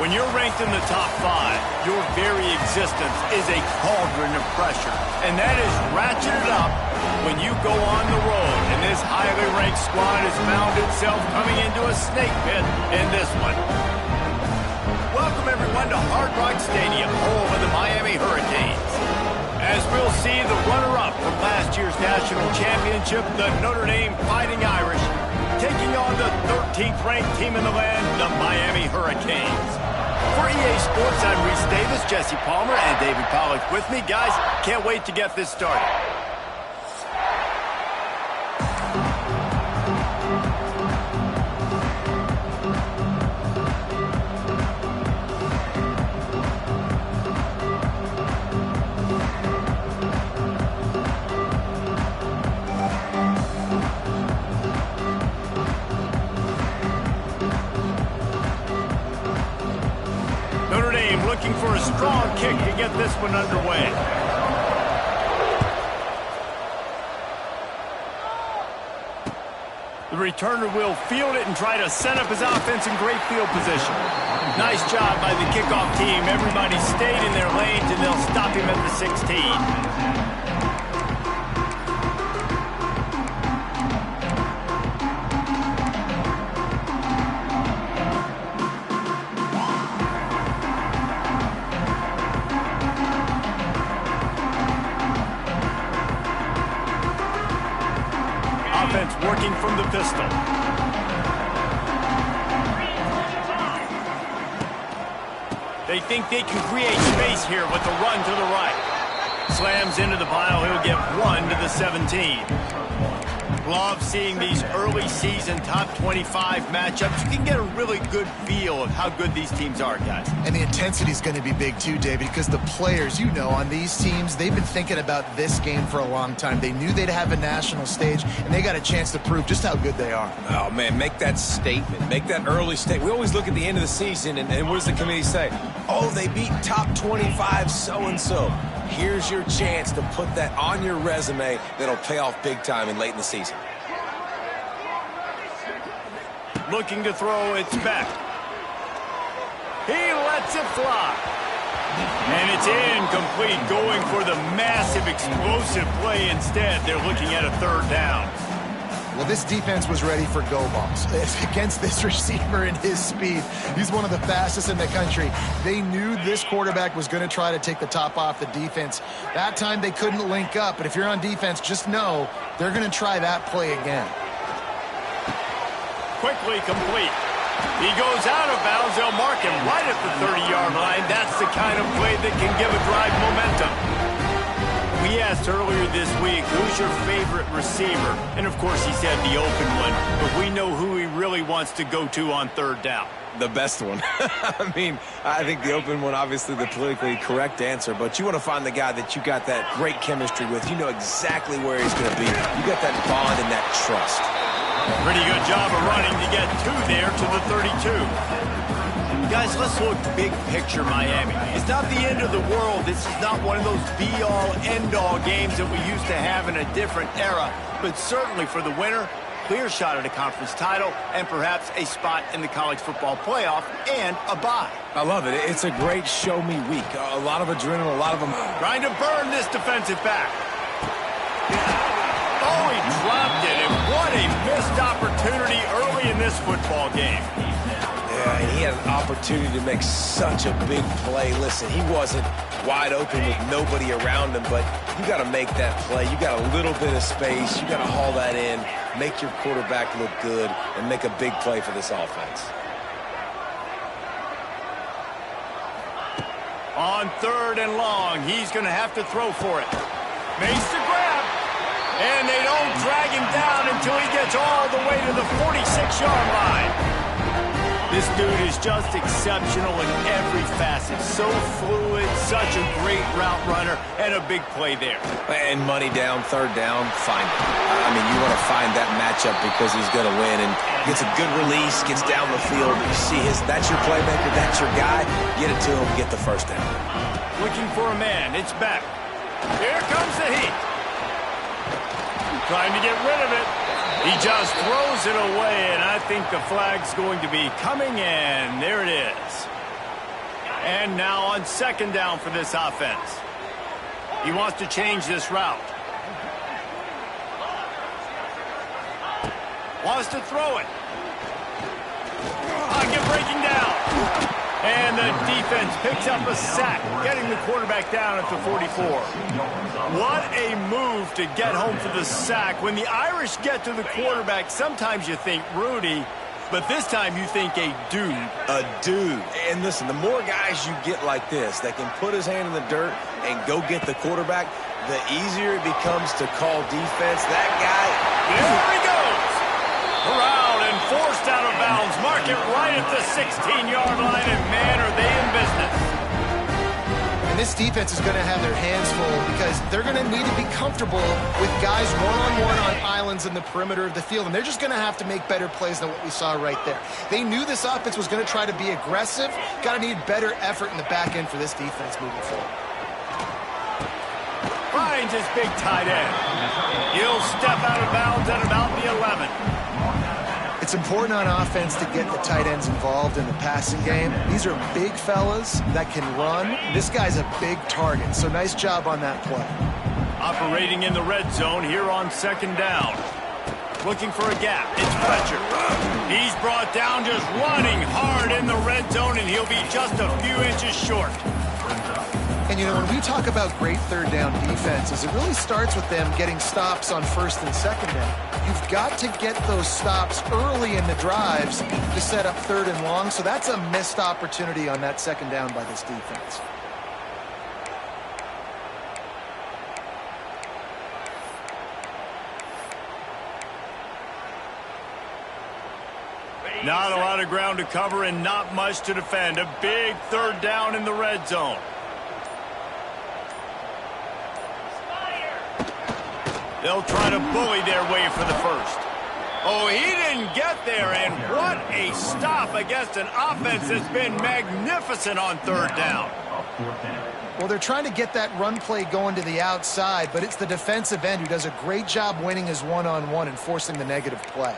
When you're ranked in the top 5, your very existence is a cauldron of pressure. And that is ratcheted up when you go on the road. And this highly ranked squad has found itself coming into a snake pit in this one. Welcome, everyone, to Hard Rock Stadium, home of the Miami Hurricanes. As we'll see, the runner-up from last year's national championship, the Notre Dame Fighting Irish, taking on the 13th ranked team in the land, the Miami Hurricanes. For EA Sports, I'm Reese Davis, Jesse Palmer, and David Pollack with me. Guys, can't wait to get this started. Looking for a strong kick to get this one underway. The returner will field it and try to set up his offense in great field position. Nice job by the kickoff team. Everybody stayed in their lanes, and they'll stop him at the 16. Working from the pistol. They think they can create space here with the run to the right. Slams into the pile. He'll get 1 to the 17. Love seeing these early season top 25 matchups. You can get a really good feel of how good these teams are, guys. And the intensity is going to be big too, David, because the players, you know, on these teams, they've been thinking about this game for a long time. They knew they'd have a national stage, and they got a chance to prove just how good they are. Oh, man, make that statement. Make that early statement. We always look at the end of the season, and what does the committee say? Oh, they beat top 25 so-and-so. Here's your chance to put that on your resume that'll pay off big time and late in the season. Looking to throw, it's back. He lets it fly. And it's incomplete, going for the massive explosive play instead. They're looking at a 3rd down. Well, this defense was ready for go balls. Against this receiver and his speed, he's one of the fastest in the country. They knew this quarterback was going to try to take the top off the defense. That time they couldn't link up, but if you're on defense, just know they're going to try that play again. Quickly complete. He goes out of bounds. They'll mark him right at the 30-yard line. That's the kind of play that can give a drive momentum. We asked earlier this week, who's your favorite receiver? And, of course, he said the open one. But we know who he really wants to go to on 3rd down. The best one. I mean, I think the open one, obviously the politically correct answer, but you want to find the guy that you got that great chemistry with. You know exactly where he's going to be. You got that bond and that trust. Pretty good job of running to get 2 there to the 32. Guys, let's look big picture Miami. It's not the end of the world. This is not one of those be-all, end-all games that we used to have in a different era. But certainly for the winner, clear shot at a conference title and perhaps a spot in the college football playoff and a bye. I love it. It's a great show-me week. A lot of adrenaline, a lot of them. Trying to burn this defensive back. Oh, he dropped it, and what a missed opportunity early in this football game. Yeah, and he had an opportunity to make such a big play. Listen, he wasn't wide open with nobody around him, but you got to make that play. You got a little bit of space. You got to haul that in, make your quarterback look good, and make a big play for this offense. On 3rd and long, he's going to have to throw for it. Makes the grab. And they don't drag him down until he gets all the way to the 46-yard line. This dude is just exceptional in every facet. So fluid, such a great route runner, and a big play there. And money down, 3rd down, find it. I mean, you want to find that matchup because he's going to win. And gets a good release, gets down the field. You see that's your playmaker, that's your guy. Get it to him, get the 1st down. Looking for a man. It's back. Here comes the heat. Trying to get rid of it. He just throws it away, and I think the flag's going to be coming in. There it is. And now on second down for this offense. He wants to change this route. Wants to throw it. Pocket breaking down. And the defense picks up a sack, getting the quarterback down at the 44. What a move to get home for the sack. When the Irish get to the quarterback, sometimes you think Rudy, but this time you think a dude. A dude. And listen, the more guys you get like this that can put his hand in the dirt and go get the quarterback, the easier it becomes to call defense. That guy... There he goes. Corralled and forced out of bounds. Mark it right at the 16-yard line, and man, are they in business. And this defense is going to have their hands full because they're going to need to be comfortable with guys one-on-one on islands in the perimeter of the field, and they're just going to have to make better plays than what we saw right there. They knew this offense was going to try to be aggressive. Got to need better effort in the back end for this defense moving forward. Finds his big tight end. He'll step out of bounds at about the 11. It's important on offense to get the tight ends involved in the passing game. These are big fellas that can run. This guy's a big target, so nice job on that play. Operating in the red zone here on second down. Looking for a gap. It's Fletcher. He's brought down just running hard in the red zone, and he'll be just a few inches short. And, you know, when we talk about great third down defenses, it really starts with them getting stops on first and second down. You've got to get those stops early in the drives to set up third and long, so that's a missed opportunity on that second down by this defense. Not a lot of ground to cover and not much to defend. A big third down in the red zone. They'll try to bully their way for the first. Oh, he didn't get there, and what a stop against an offense that's been magnificent on third down. Well, they're trying to get that run play going to the outside, but it's the defensive end who does a great job winning his one-on-one and forcing the negative play.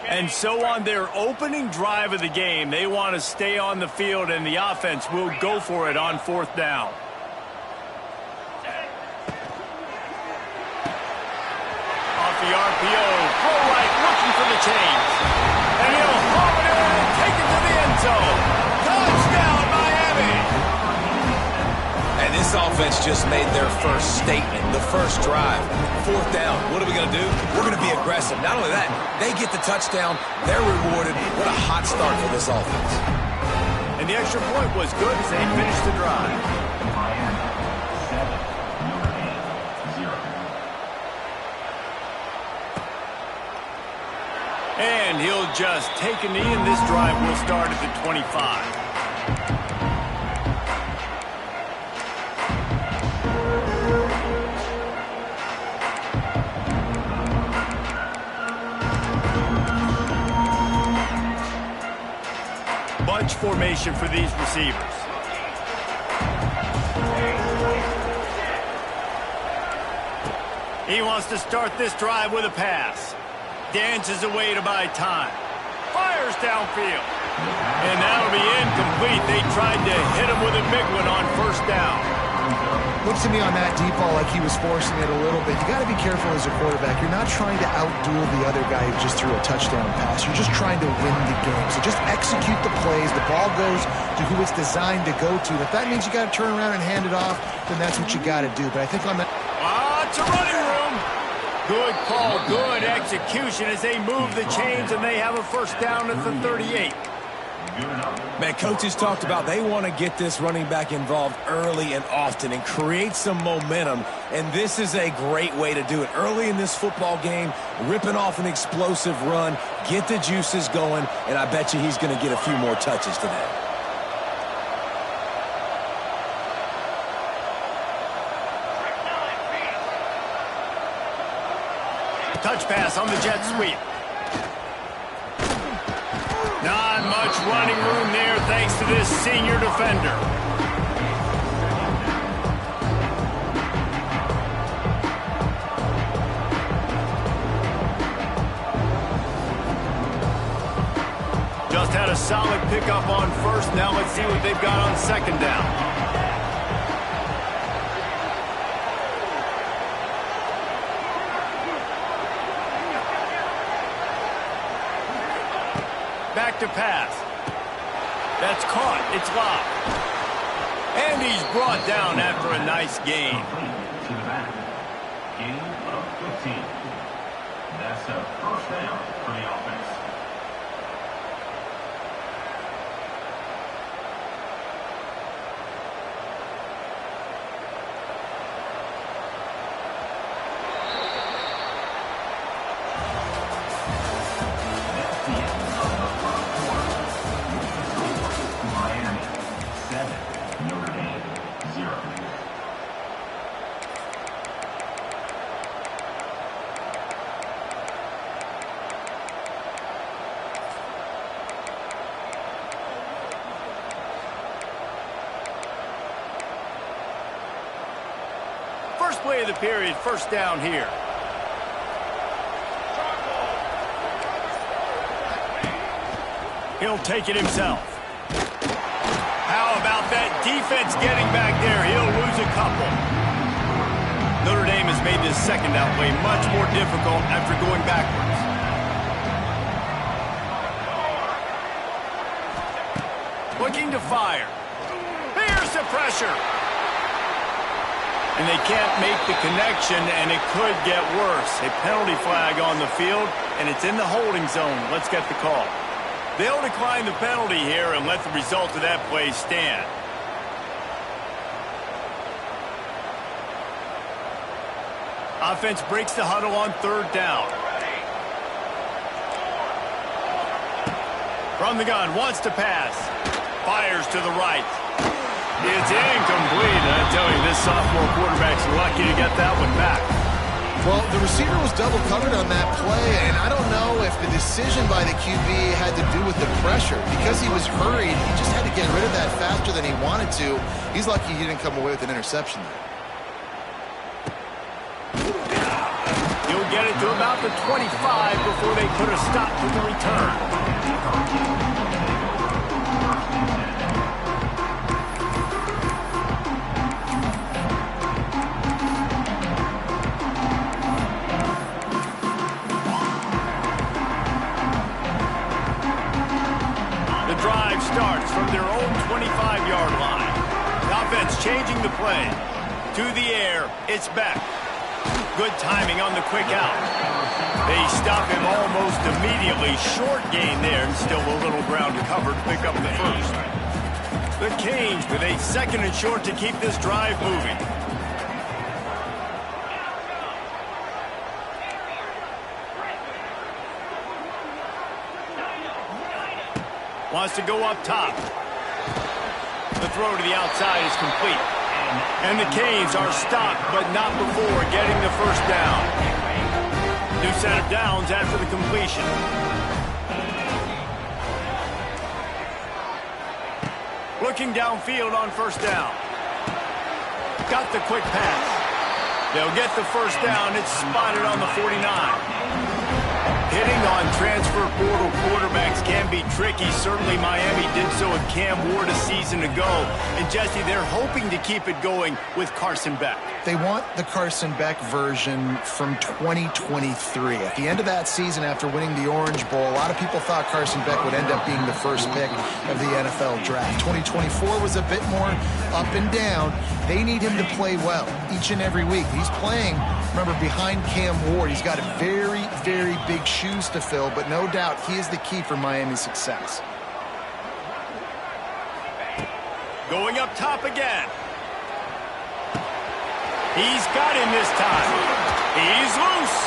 And so on their opening drive of the game, they want to stay on the field, and the offense will go for it on fourth down. Off the RPO, throw right, looking for the change. And he'll haul it in and take it to the end zone. Touchdown, Miami! And this offense just made their first statement, the first drive. Fourth down, what are we going to do? We're going to be aggressive. Not only that, they get the touchdown, they're rewarded. What a hot start for this offense. And the extra point was good as they finished the drive. And he'll just take a knee, and this drive will start at the 25. Bunch formation for these receivers. He wants to start this drive with a pass. Dances away to buy time. Fires downfield. And that'll be incomplete. They tried to hit him with a big one on first down. Looks to me on that deep ball like he was forcing it a little bit. You got to be careful as a quarterback. You're not trying to outduel the other guy who just threw a touchdown pass. You're just trying to win the game. So just execute the plays. The ball goes to who it's designed to go to. If that means you got to turn around and hand it off, then that's what you got to do. But I think on that... It's a running room. Good call, good execution as they move the chains, and they have a first down at the 38. Man, coaches talked about they want to get this running back involved early and often and create some momentum, and this is a great way to do it. Early in this football game, ripping off an explosive run, get the juices going, and I bet you he's going to get a few more touches today. Touch pass on the jet sweep. Not much running room there thanks to this senior defender. Just had a solid pickup on first. Now let's see what they've got on second down. Back to pass. That's caught. It's locked. And he's brought down after a nice gain. Gain of 15. That's a first down for the offense. First play of the period, first down here. He'll take it himself. How about that defense getting back there? He'll lose a couple. Notre Dame has made this second down play much more difficult after going backwards. Looking to fire. Here's the pressure. And they can't make the connection, and it could get worse. A penalty flag on the field, and it's in the holding zone. Let's get the call. They'll decline the penalty here and let the result of that play stand. Offense breaks the huddle on third down. From the gun, wants to pass. Fires to the right. It's incomplete. I tell you, this sophomore quarterback's lucky to get that one back. Well, the receiver was double covered on that play, and I don't know if the decision by the QB had to do with the pressure. Because he was hurried, he just had to get rid of that faster than he wanted to. He's lucky he didn't come away with an interception there. He'll get it to about the 25 before they put a stop to the return. Starts from their own 25-yard line. The offense changing the play. To the air, it's back. Good timing on the quick out. They stop him almost immediately. Short gain there, and still a little ground to cover to pick up the first. The Canes with a second and short to keep this drive moving. Wants to go up top. The throw to the outside is complete. And the Canes are stopped, but not before getting the first down. New set of downs after the completion. Looking downfield on first down. Got the quick pass. They'll get the first down. It's spotted on the 49. Hitting on transfer portal quarterbacks can be tricky. Certainly Miami did so with Cam Ward a season ago. And Jesse, they're hoping to keep it going with Carson Beck. They want the Carson Beck version from 2023. At the end of that season, after winning the Orange Bowl, a lot of people thought Carson Beck would end up being the first pick of the NFL draft. 2024 was a bit more up and down. They need him to play well each and every week. He's playing, remember, behind Cam Ward. He's got very, very big shoes to fill, but no doubt he is the key for Miami's success. Going up top again. He's got him this time. He's loose.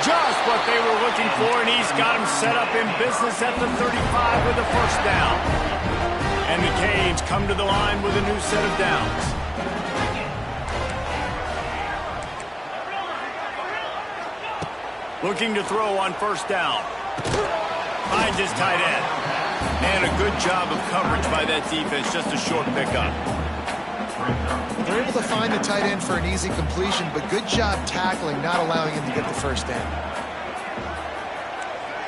Just what they were looking for, and he's got him set up in business at the 35 with a first down. And the Canes come to the line with a new set of downs. Looking to throw on first down. Finds his tight end. And a good job of coverage by that defense. Just a short pickup. They're able to find the tight end for an easy completion, but good job tackling, not allowing him to get the first down.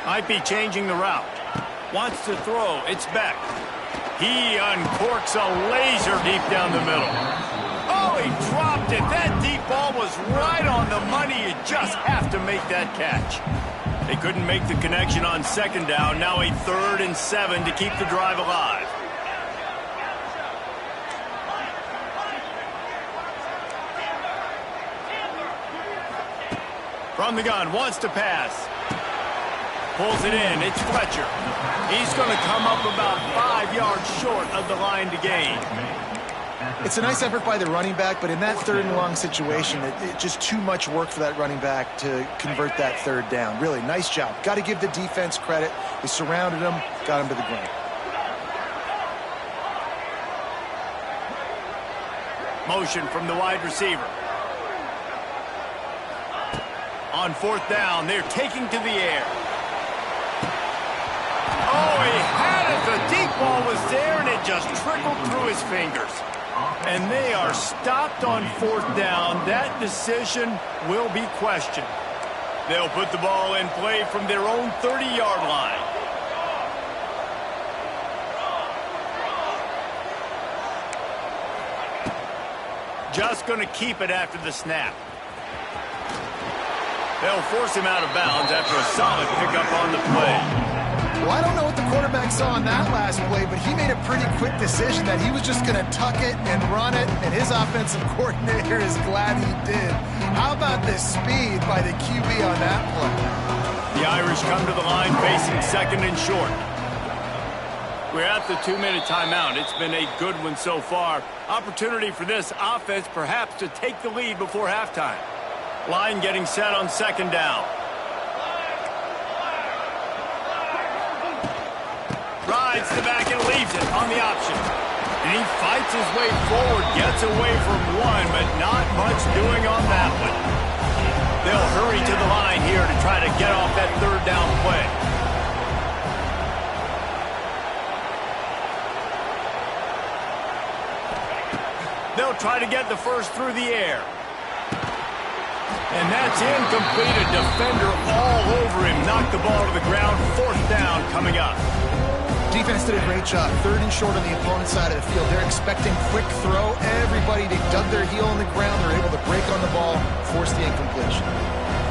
Might be changing the route. Wants to throw. It's Beck. He uncorks a laser deep down the middle. Oh, he dropped it. That deep ball was right on the money. You just have to make that catch. They couldn't make the connection on second down. Now a 3rd and 7 to keep the drive alive. From the gun, wants to pass. Pulls it in. It's Fletcher. He's going to come up about 5 yards short of the line to gain. It's a nice effort by the running back, but in that 3rd and long situation, it's just too much work for that running back to convert that 3rd down. Really, nice job. Got to give the defense credit. They surrounded him, got him to the ground. Motion from the wide receiver. On 4th down, they're taking to the air. Oh, he had it. The deep ball was there, and it just trickled through his fingers. And they are stopped on 4th down. That decision will be questioned. They'll put the ball in play from their own 30-yard line. Just going to keep it after the snap. They'll force him out of bounds after a solid pickup on the play. Well, I don't know what the quarterback saw on that last play, but he made a pretty quick decision that he was just going to tuck it and run it, and his offensive coordinator is glad he did. How about the speed by the QB on that play? The Irish come to the line facing 2nd and short. We're at the 2-minute timeout. It's been a good one so far. Opportunity for this offense perhaps to take the lead before halftime. Line getting set on 2nd down. Rides the back and leaves it on the option. And he fights his way forward, gets away from one, but not much doing on that one. They'll hurry to the line here to try to get off that 3rd down play. They'll try to get the first through the air. And that's incomplete. A defender all over him. Knocked the ball to the ground. 4th down coming up. Defense did a great job. 3rd and short on the opponent's side of the field. They're expecting quick throw. Everybody, they dug their heel on the ground. They're able to break on the ball, force the incompletion.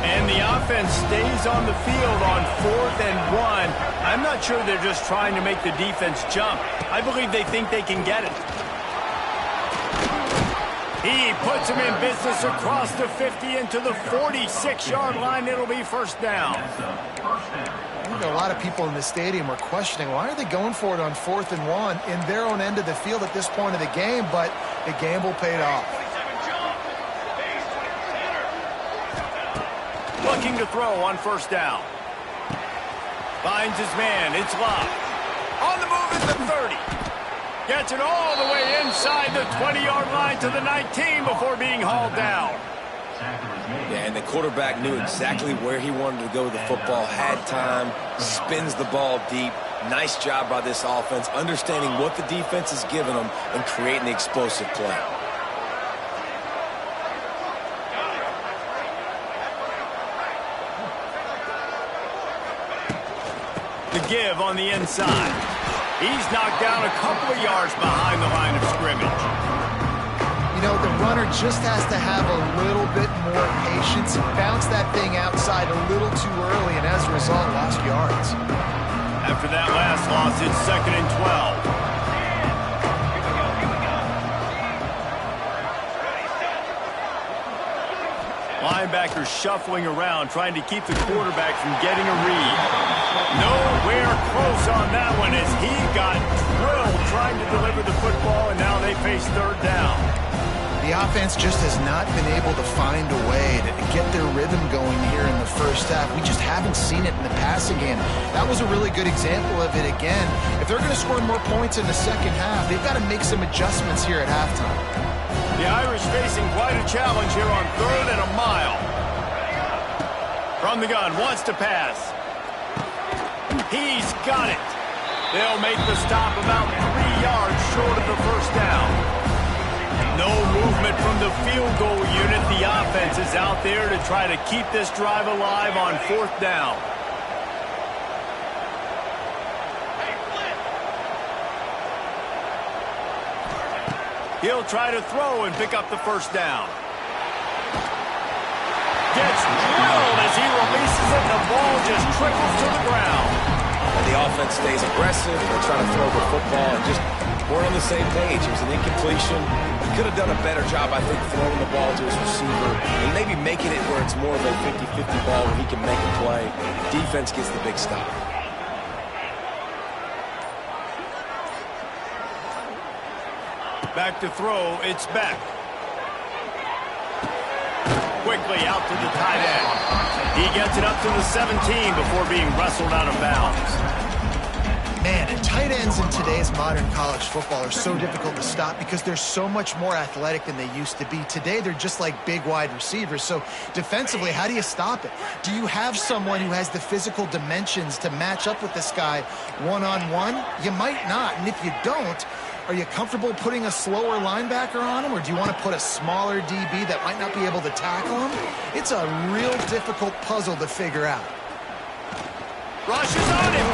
And the offense stays on the field on 4th and 1. I'm not sure they're just trying to make the defense jump. I believe they think they can get it. He puts him in business across the 50 into the 46-yard line. It'll be 1st down. I think a lot of people in the stadium are questioning, why are they going for it on 4th and 1 in their own end of the field at this point of the game, but the gamble paid off. Looking to throw on 1st down. Finds his man. It's Love. On the move at the 30. Gets it all the way inside the 20-yard line to the 19 before being hauled down. Yeah, and the quarterback knew exactly where he wanted to go with the football, had time, spins the ball deep. Nice job by this offense, understanding what the defense is giving them and creating the explosive play. The give on the inside. He's knocked down a couple of yards behind the line of scrimmage. You know, the runner just has to have a little bit more patience and bounce that thing outside a little too early, and as a result, lost yards. After that last loss, it's 2nd and 12. Linebacker shuffling around, trying to keep the quarterback from getting a read. Nowhere close on that one as he got drilled trying to deliver the football, and now they face 3rd down. The offense just has not been able to find a way to get their rhythm going here in the first half. We just haven't seen it in the passing game. That was a really good example of it again. If they're going to score more points in the second half, they've got to make some adjustments here at halftime. The Irish facing quite a challenge here on 3rd and a mile. From the gun, wants to pass. He's got it. They'll make the stop about 3 yards short of the 1st down. No movement from the field goal unit. The offense is out there to try to keep this drive alive on 4th down. He'll try to throw and pick up the first down. Gets drilled as he releases it, and the ball just trickles to the ground. And the offense stays aggressive. They're trying to throw the football and just weren't on the same page. It was an incompletion. He could have done a better job, I think, throwing the ball to his receiver and maybe making it where it's more of a 50-50 ball where he can make a play. Defense gets the big stop. Back to throw, it's Beck. Quickly out to the tight end. He gets it up to the 17 before being wrestled out of bounds. Man, and tight ends in today's modern college football are so difficult to stop because they're so much more athletic than they used to be. Today, they're just like big wide receivers. So defensively, how do you stop it? Do you have someone who has the physical dimensions to match up with this guy one-on-one? You might not, and if you don't, are you comfortable putting a slower linebacker on him, or do you want to put a smaller DB that might not be able to tackle him? It's a real difficult puzzle to figure out. Rushes on him.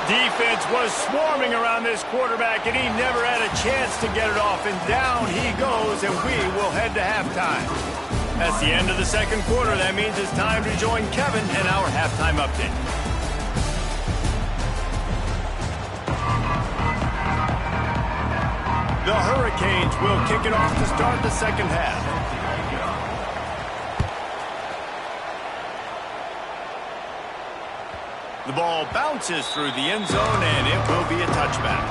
Defense was swarming around this quarterback, and he never had a chance to get it off, and down he goes, and we will head to halftime. That's the end of the second quarter. That means it's time to join Kevin and our halftime update. The Hurricanes will kick it off to start the second half. The ball bounces through the end zone, and it will be a touchback.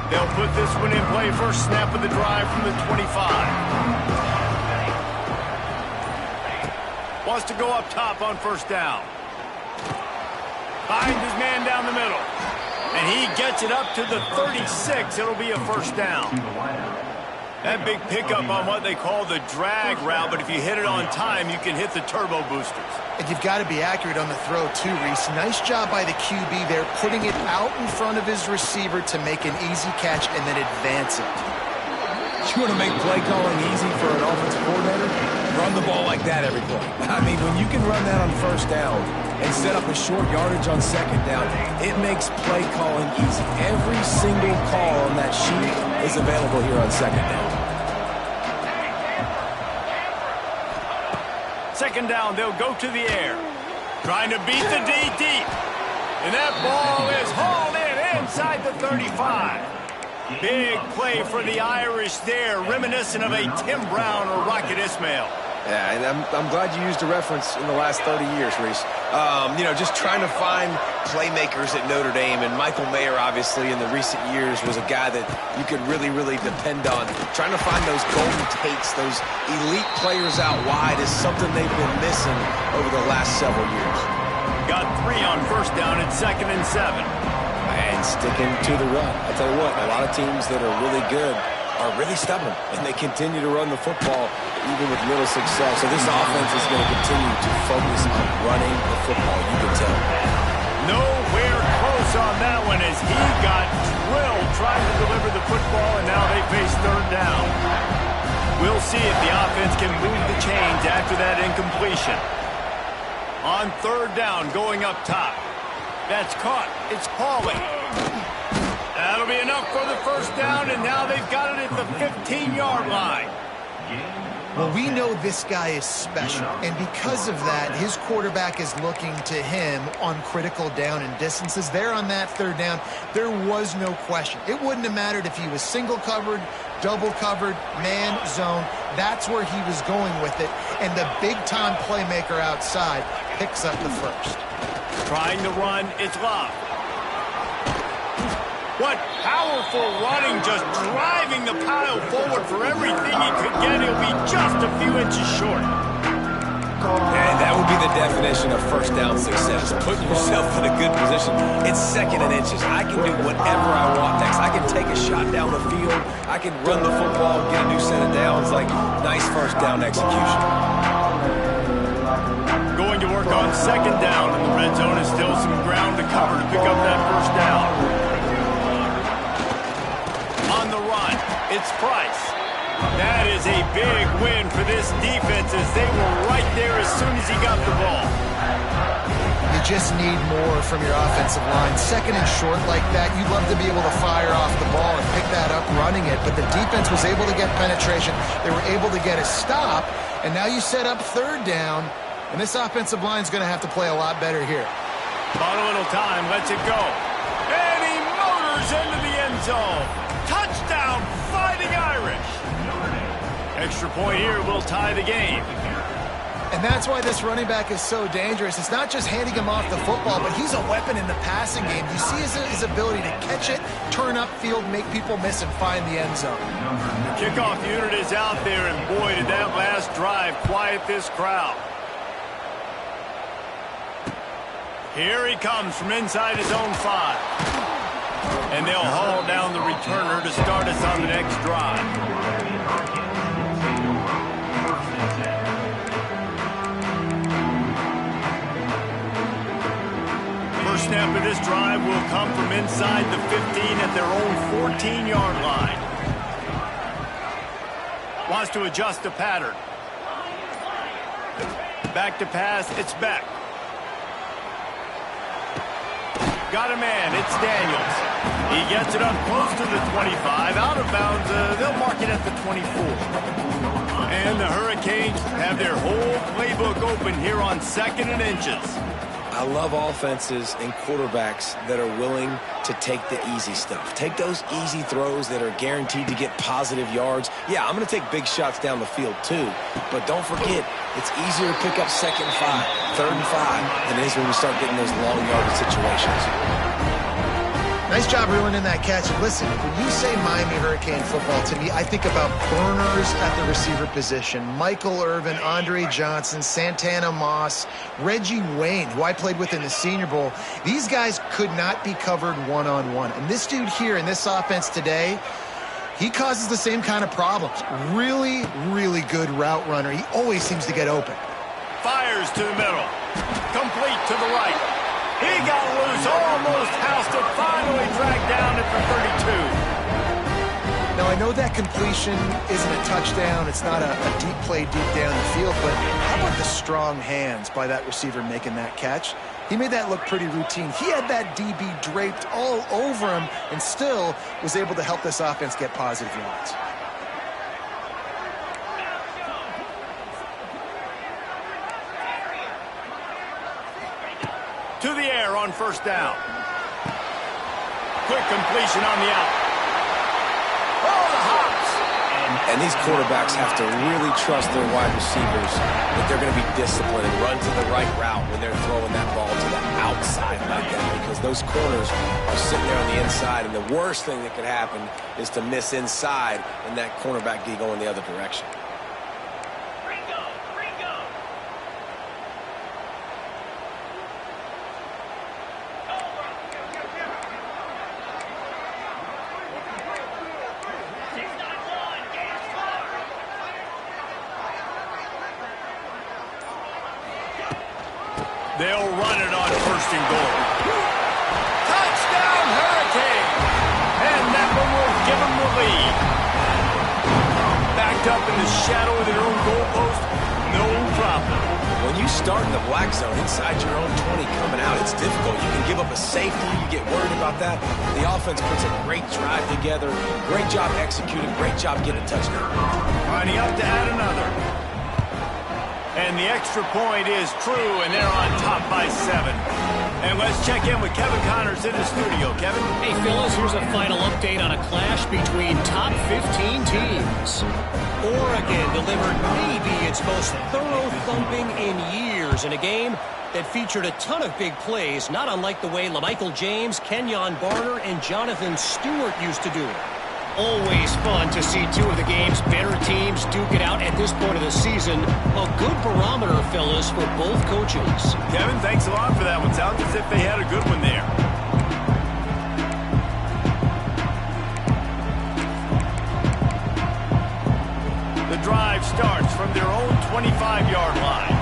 They'll put this one in play. First snap of the drive from the 25. Wants to go up top on first down. Finds his man down the middle. And he gets it up to the 36. It'll be a first down. That big pickup on what they call the drag route, but if you hit it on time, you can hit the turbo boosters. And you've got to be accurate on the throw, too, Reese. Nice job by the QB there, putting it out in front of his receiver to make an easy catch and then advance it. You want to make play calling easy for an offensive coordinator? Run the ball like that every play. I mean, when you can run that on first down and set up a short yardage on second down, it makes play calling easy. Every single call on that sheet is available here on second down. Second down, they'll go to the air. Trying to beat the D deep. And that ball is hauled in inside the 35. Big play for the Irish there, reminiscent of a Tim Brown or Rocket Ismail. Yeah, and I'm glad you used a reference in the last 30 years, Reese. You know, just trying to find playmakers at Notre Dame, and Michael Mayer, obviously, in the recent years was a guy that you could really, really depend on. Trying to find those golden takes, those elite players out wide is something they've been missing over the last several years. Got 3 on first down at 2nd and 7. And sticking to the run. I tell you what, a lot of teams that are really good are really stubborn, and they continue to run the football even with little success. So this offense is going to continue to focus on running the football, you can tell. Nowhere close on that one as he got drilled trying to deliver the football, and now they face third down. We'll see if the offense can move the chains after that incompletion. On third down, going up top. That's caught. It's Hawley. That'll be enough for the first down, and now they've got it at the 15-yard line. Well, we know this guy is special, and because of that, his quarterback is looking to him on critical down and distances. There on that third down, there was no question. It wouldn't have mattered if he was single covered, double covered, man, zone. That's where he was going with it, and the big-time playmaker outside picks up the first. Trying to run, it's Love. What powerful running, just driving the pile forward for everything he could get. He'll be just a few inches short. And that would be the definition of first down success. Putting yourself in a good position. It's 2nd and inches. I can do whatever I want next. I can take a shot down the field. I can run the football, get a new set of downs. Like, nice first down execution. Going to work on second down in the red zone is still some ground to cover to pick up that first down. On the run, it's Price. That is a big win for this defense as they were right there as soon as he got the ball. You just need more from your offensive line. Second and short like that, you'd love to be able to fire off the ball and pick that up running it, but the defense was able to get penetration. They were able to get a stop, and now you set up third down, and this offensive line is going to have to play a lot better here. Bought a little time, lets it go. And he motors into the end zone. Touchdown, Fighting Irish. Extra point here will tie the game. And that's why this running back is so dangerous. It's not just handing him off the football, but he's a weapon in the passing game. You see his ability to catch it, turn upfield, make people miss, and find the end zone. The kickoff unit is out there, and boy, did that last drive quiet this crowd. Here he comes from inside his own 5. And they'll haul down the returner to start us on the next drive. First snap of this drive will come from inside the 15 at their own 14-yard line. Wants to adjust the pattern. Back to pass, it's Beck. Got a man, it's Daniels. He gets it up close to the 25, out of bounds. They'll mark it at the 24. And the Hurricanes have their whole playbook open here on 2nd and inches. I love offenses and quarterbacks that are willing to take the easy stuff. Take those easy throws that are guaranteed to get positive yards. Yeah, I'm going to take big shots down the field too, but don't forget, it's easier to pick up 2nd and 5, 3rd and 5 than it is when we start getting those long yardage situations. Nice job reeling in that catch. And listen, when you say Miami Hurricane football, to me, I think about burners at the receiver position. Michael Irvin, Andre Johnson, Santana Moss, Reggie Wayne, who I played with in the Senior Bowl. These guys could not be covered one-on-one. And this dude here in this offense today, he causes the same kind of problems. Really, really good route runner. He always seems to get open. Fires to the middle. Complete to the right. He got loose, almost housed it, finally dragged down at the 32. Now, I know that completion isn't a touchdown. It's not a deep play deep down the field, but how about the strong hands by that receiver making that catch? He made that look pretty routine. He had that DB draped all over him and still was able to help this offense get positive yards. To the air on first down. Quick completion on the out. Oh, the hops. And these quarterbacks have to really trust their wide receivers that they're going to be disciplined and run to the right route when they're throwing that ball to the outside like that, because those corners are sitting there on the inside, and the worst thing that could happen is to miss inside and that cornerback be going the other direction. They'll run it on first and goal. Touchdown, Hurricane! And that one will give them the lead. Backed up in the shadow of their own goalpost, no problem. When you start in the black zone inside your own 20 coming out, it's difficult. You can give up a safety. You get worried about that. The offense puts a great drive together. Great job executing. Great job getting a touchdown. Lining up to add another. And the extra point is true, and they're on top by 7. And let's check in with Kevin Connors in the studio. Kevin? Hey, fellas, here's a final update on a clash between top 15 teams. Oregon delivered maybe its most thorough thumping in years in a game that featured a ton of big plays, not unlike the way LaMichael James, Kenyon Barner, and Jonathan Stewart used to do it. Always fun to see two of the game's better teams duke it out at this point of the season. A good barometer, fellas, for both coaches. Kevin, thanks a lot for that one. Sounds as if they had a good one there. The drive starts from their own 25-yard line.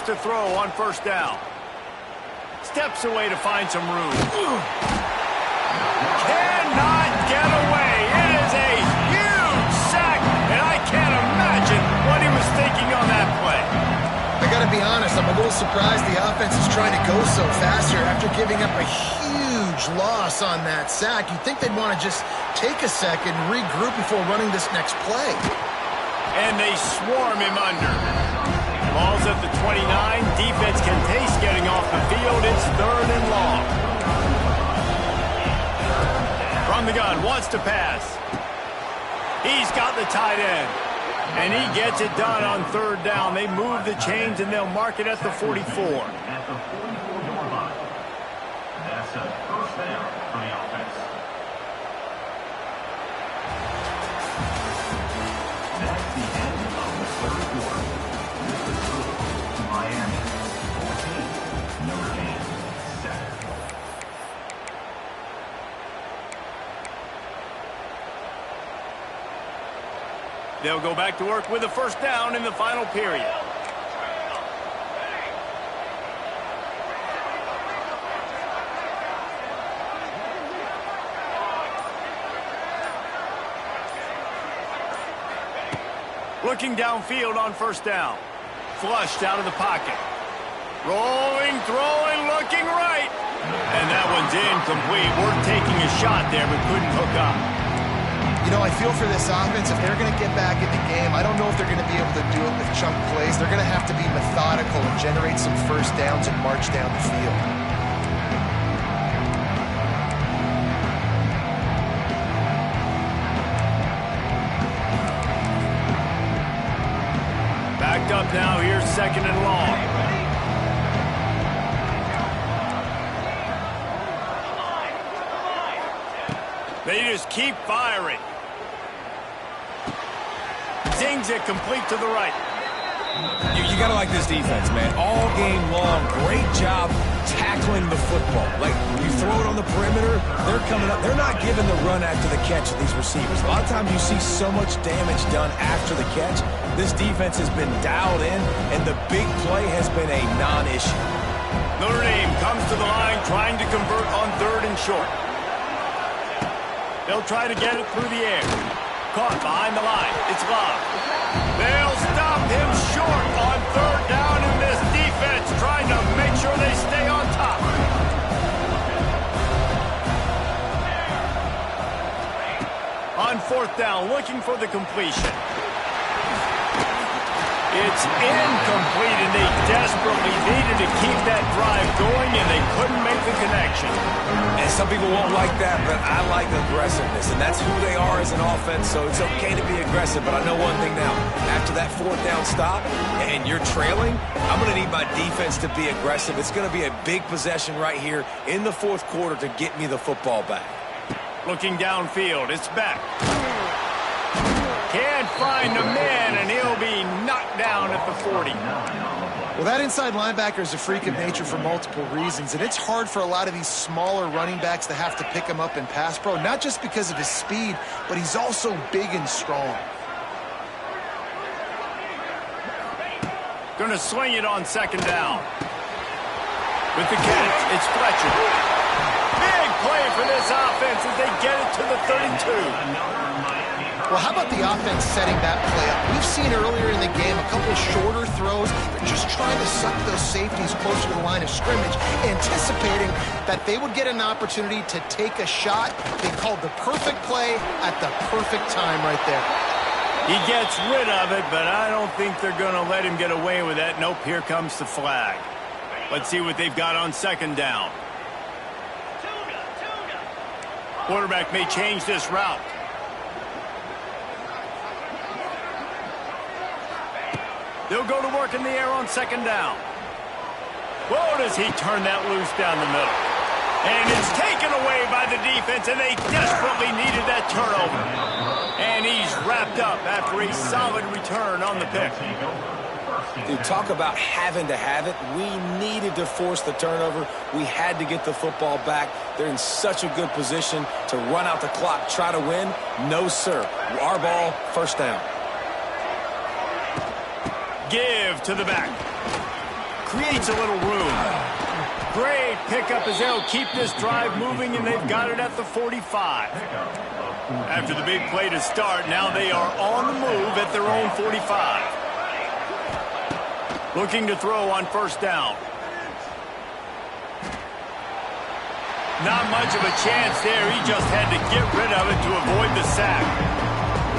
to throw on first down. Steps away to find some room. Cannot get away. It is a huge sack, and I can't imagine what he was thinking on that play. I got to be honest, I'm a little surprised the offense is trying to go so fast here after giving up a huge loss on that sack. You'd think they'd want to just take a second, regroup before running this next play. And they swarm him under. Ball's at the 29. Defense can taste getting off the field. It's 3rd and long. From the gun, wants to pass. He's got the tight end. And he gets it done on 3rd down. They move the chains, and they'll mark it at the 44. At the 44-yard line. That's a first down for the offense. That's the end of the 3rd quarter. This is Miami 14, Notre Dame 7. They'll go back to work with a first down in the final period. Looking downfield on first down. Flushed out of the pocket. Rolling, throwing, looking right. And that one's incomplete. We're taking a shot there, but couldn't hook up. You know, I feel for this offense, if they're going to get back in the game, I don't know if they're going to be able to do it with chunk plays. They're going to have to be methodical and generate some first downs and march down the field. Backed up now, here's 2nd and long. They just keep firing. Zings it complete to the right. You got to like this defense, man. All game long, great job tackling the football. Like, when you throw it on the perimeter, they're coming up. They're not giving the run after the catch of these receivers. A lot of times you see so much damage done after the catch. This defense has been dialed in, and the big play has been a non-issue. Notre Dame comes to the line trying to convert on 3rd and short. They'll try to get it through the air. Caught behind the line. It's Love. They'll stop him short on 3rd down, and this defense trying to make sure they stay on top. On 4th down, looking for the completion. It's incomplete, and they desperately needed to keep that drive going, and they couldn't make the connection. And some people won't like that, but I like aggressiveness, and that's who they are as an offense, so it's okay to be aggressive. But I know one thing now. After that 4th down stop, and you're trailing, I'm going to need my defense to be aggressive. It's going to be a big possession right here in the 4th quarter to get me the football back. Looking downfield, it's back. Can't find a man, and he'll be knocked down at the 40. Well, that inside linebacker is a freak of nature for multiple reasons, and it's hard for a lot of these smaller running backs to have to pick him up in pass pro, not just because of his speed, but he's also big and strong. Going to swing it on 2nd down. With the catch, it's Fletcher. Big play for this offense as they get it to the 32. Well, how about the offense setting that play up? We've seen earlier in the game a couple shorter throws. They're just trying to suck those safeties closer to the line of scrimmage, anticipating that they would get an opportunity to take a shot. They called the perfect play at the perfect time right there. He gets rid of it, but I don't think they're going to let him get away with that. Nope, here comes the flag. Let's see what they've got on 2nd down. Quarterback may change this route. They'll go to work in the air on 2nd down. Whoa, does he turn that loose down the middle. And it's taken away by the defense, and they desperately needed that turnover. And he's wrapped up after a solid return on the pick. Dude, talk about having to have it. We needed to force the turnover. We had to get the football back. They're in such a good position to run out the clock, try to win. No, sir. Our ball, first down. Give to the back. creates a little room. Great pickup as they'll keep this drive moving, and they've got it at the 45. After the big play to start, now they are on the move at their own 45. Looking to throw on first down. Not much of a chance there. He just had to get rid of it to avoid the sack.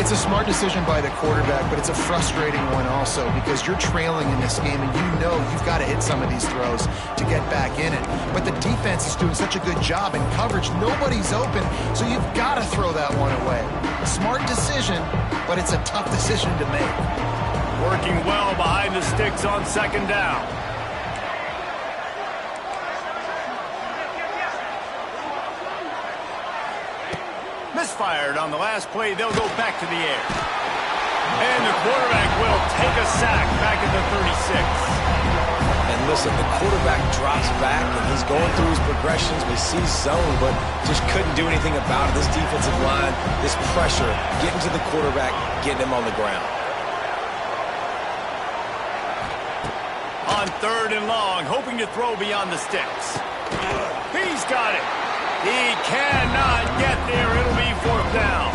It's a smart decision by the quarterback, but it's a frustrating one also because you're trailing in this game and you know you've got to hit some of these throws to get back in it. But the defense is doing such a good job in coverage. Nobody's open, so you've got to throw that one away. Smart decision, but it's a tough decision to make. Working well behind the sticks on second down. Misfired on the last play. They'll go back to the air. And the quarterback will take a sack back at the 36. And listen, the quarterback drops back, and he's going through his progressions. We see zone, but just couldn't do anything about it. This defensive line, this pressure, getting to the quarterback, getting him on the ground. On third and long, hoping to throw beyond the sticks. He's got it. He cannot get there. It'll be fourth down.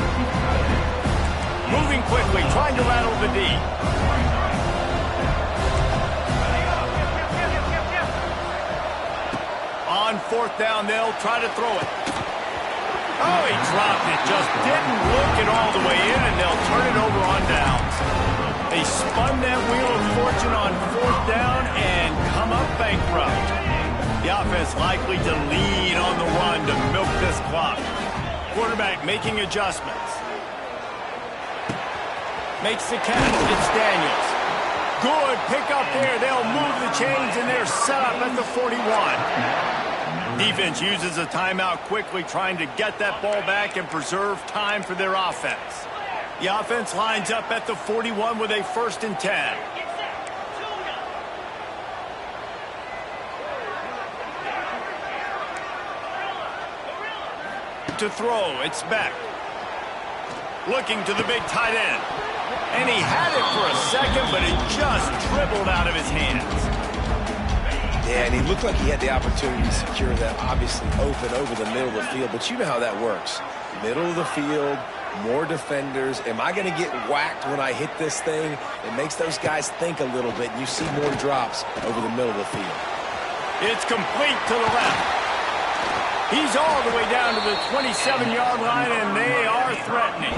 Moving quickly, trying to rattle the D. On fourth down, they'll try to throw it. Oh, he dropped it. Just didn't look it all the way in, and they'll turn it over on downs. They spun that wheel of fortune on fourth down and come up bankrupt. The offense likely to lead on the run to milk this clock. Quarterback making adjustments. Makes the catch. It's Daniels. Good pickup there. They'll move the chains, and they're set up at the 41. Defense uses a timeout quickly, trying to get that ball back and preserve time for their offense. The offense lines up at the 41 with a 1st and 10. To throw, it's Beck. Looking to the big tight end. And he had it for a second, but it just dribbled out of his hands. Yeah, and he looked like he had the opportunity to secure that, obviously open over the middle of the field. But you know how that works. Middle of the field, more defenders. Am I going to get whacked when I hit this thing? It makes those guys think a little bit. You see more drops over the middle of the field. It's complete to the left. He's all the way down to the 27-yard line, and they are threatening.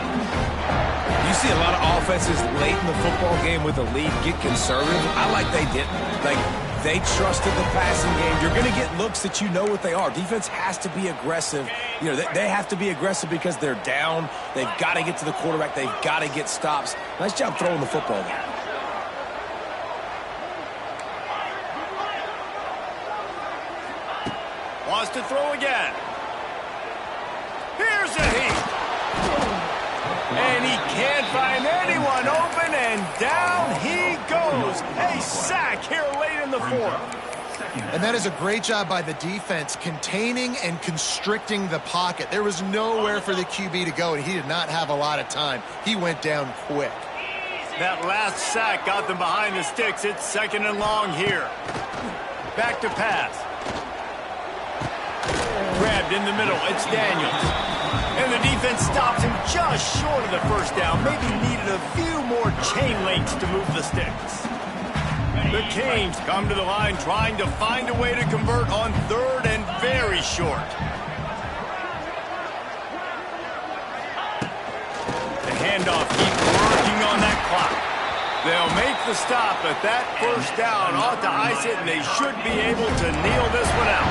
You see a lot of offenses late in the football game with a lead get conservative. I like they didn't. Like, they trusted the passing game. You're going to get looks that you know what they are. Defense has to be aggressive. You know, they have to be aggressive because they're down. They've got to get to the quarterback. They've got to get stops. Nice job throwing the football there. Wants to throw again. Here's a heat. And he can't find anyone open, and down he goes. A sack here late in the fourth. And that is a great job by the defense, containing and constricting the pocket. There was nowhere for the QB to go, and he did not have a lot of time. He went down quick. That last sack got them behind the sticks. It's 2nd and long here. Back to pass. Grabbed in the middle. It's Daniels. And the defense stops him just short of the first down. Maybe needed a few more chain links to move the sticks. The Canes come to the line trying to find a way to convert on 3rd and very short. The handoff keeps working on that clock. They'll make the stop, but that first down ought to ice it, and they should be able to kneel this one out.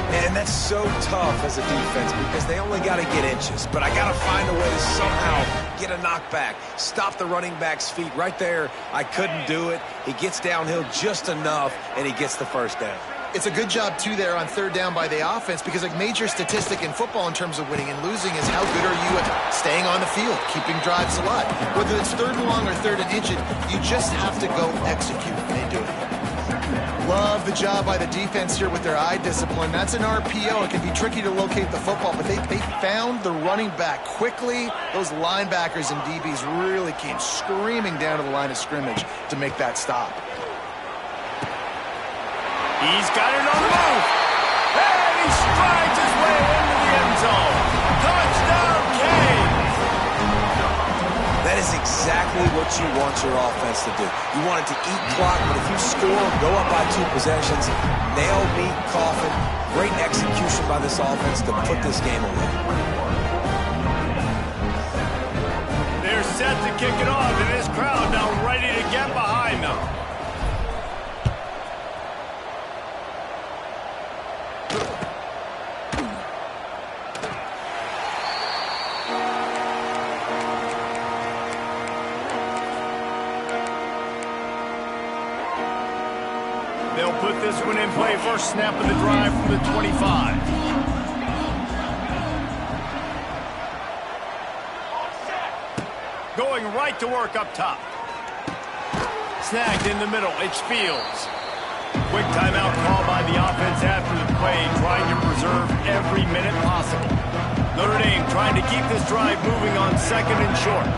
And that's so tough as a defense because they only got to get inches. But I got to find a way to somehow get a knockback, stop the running back's feet. Right there, I couldn't do it. He gets downhill just enough, and he gets the first down. It's a good job, too, there on 3rd down by the offense because a major statistic in football in terms of winning and losing is how good are you at staying on the field, keeping drives alive. Whether it's 3rd and long or 3rd and inches, you just have to go execute. They do it. Love the job by the defense here with their eye discipline. That's an RPO. It can be tricky to locate the football, but they found the running back quickly. Those linebackers and DBs really came screaming down to the line of scrimmage to make that stop. He's got it on the move. And he strides his way into the end zone. Touchdown, Canes. That is exactly what you want your offense to do. You want it to eat clock, but if you score, go up by 2 possessions, nail meet, coffin. Great execution by this offense to put this game away. They're set to kick it off, and this crowd now ready to get behind them. They'll put this one in play. First snap of the drive from the 25. Going right to work up top. Snagged in the middle. It's Fields. Quick timeout call by the offense after the play, trying to preserve every minute possible. Notre Dame trying to keep this drive moving on second and short.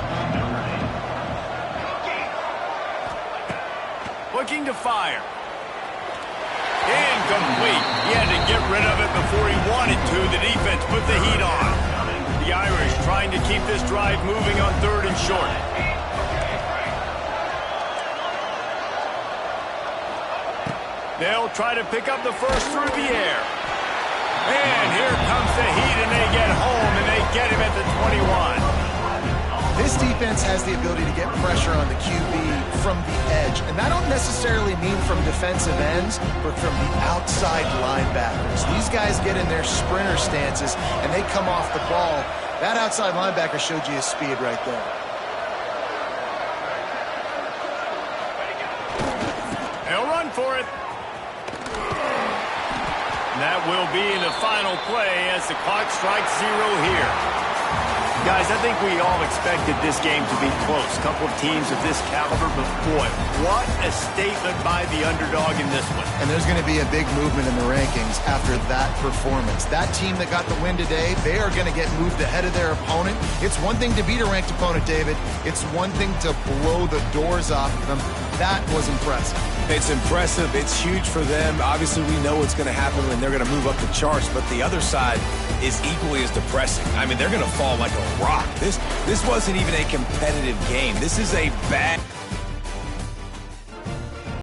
Looking to fire. Incomplete. He had to get rid of it before he wanted to. The defense put the heat on. The Irish trying to keep this drive moving on third and short. They'll try to pick up the first through the air. And here comes the heat, and they get home, and they get him at the 21. This defense has the ability to get pressure on the QB from the edge. And I don't necessarily mean from defensive ends, but from the outside linebackers. These guys get in their sprinter stances, and they come off the ball. That outside linebacker showed you his speed right there. They'll run for it. And that will be the final play as the clock strikes 0 here. Guys, I think we all expected this game to be close. A couple of teams of this caliber, but boy, what a statement by the underdog in this one. And there's going to be a big movement in the rankings after that performance. That team that got the win today, they are going to get moved ahead of their opponent. It's one thing to beat a ranked opponent, David. It's one thing to blow the doors off of them. That was impressive. It's impressive. It's huge for them. Obviously, we know what's going to happen when they're going to move up the charts, but the other side is equally as depressing. I mean, they're going to fall like a rock. This wasn't even a competitive game. This is a bad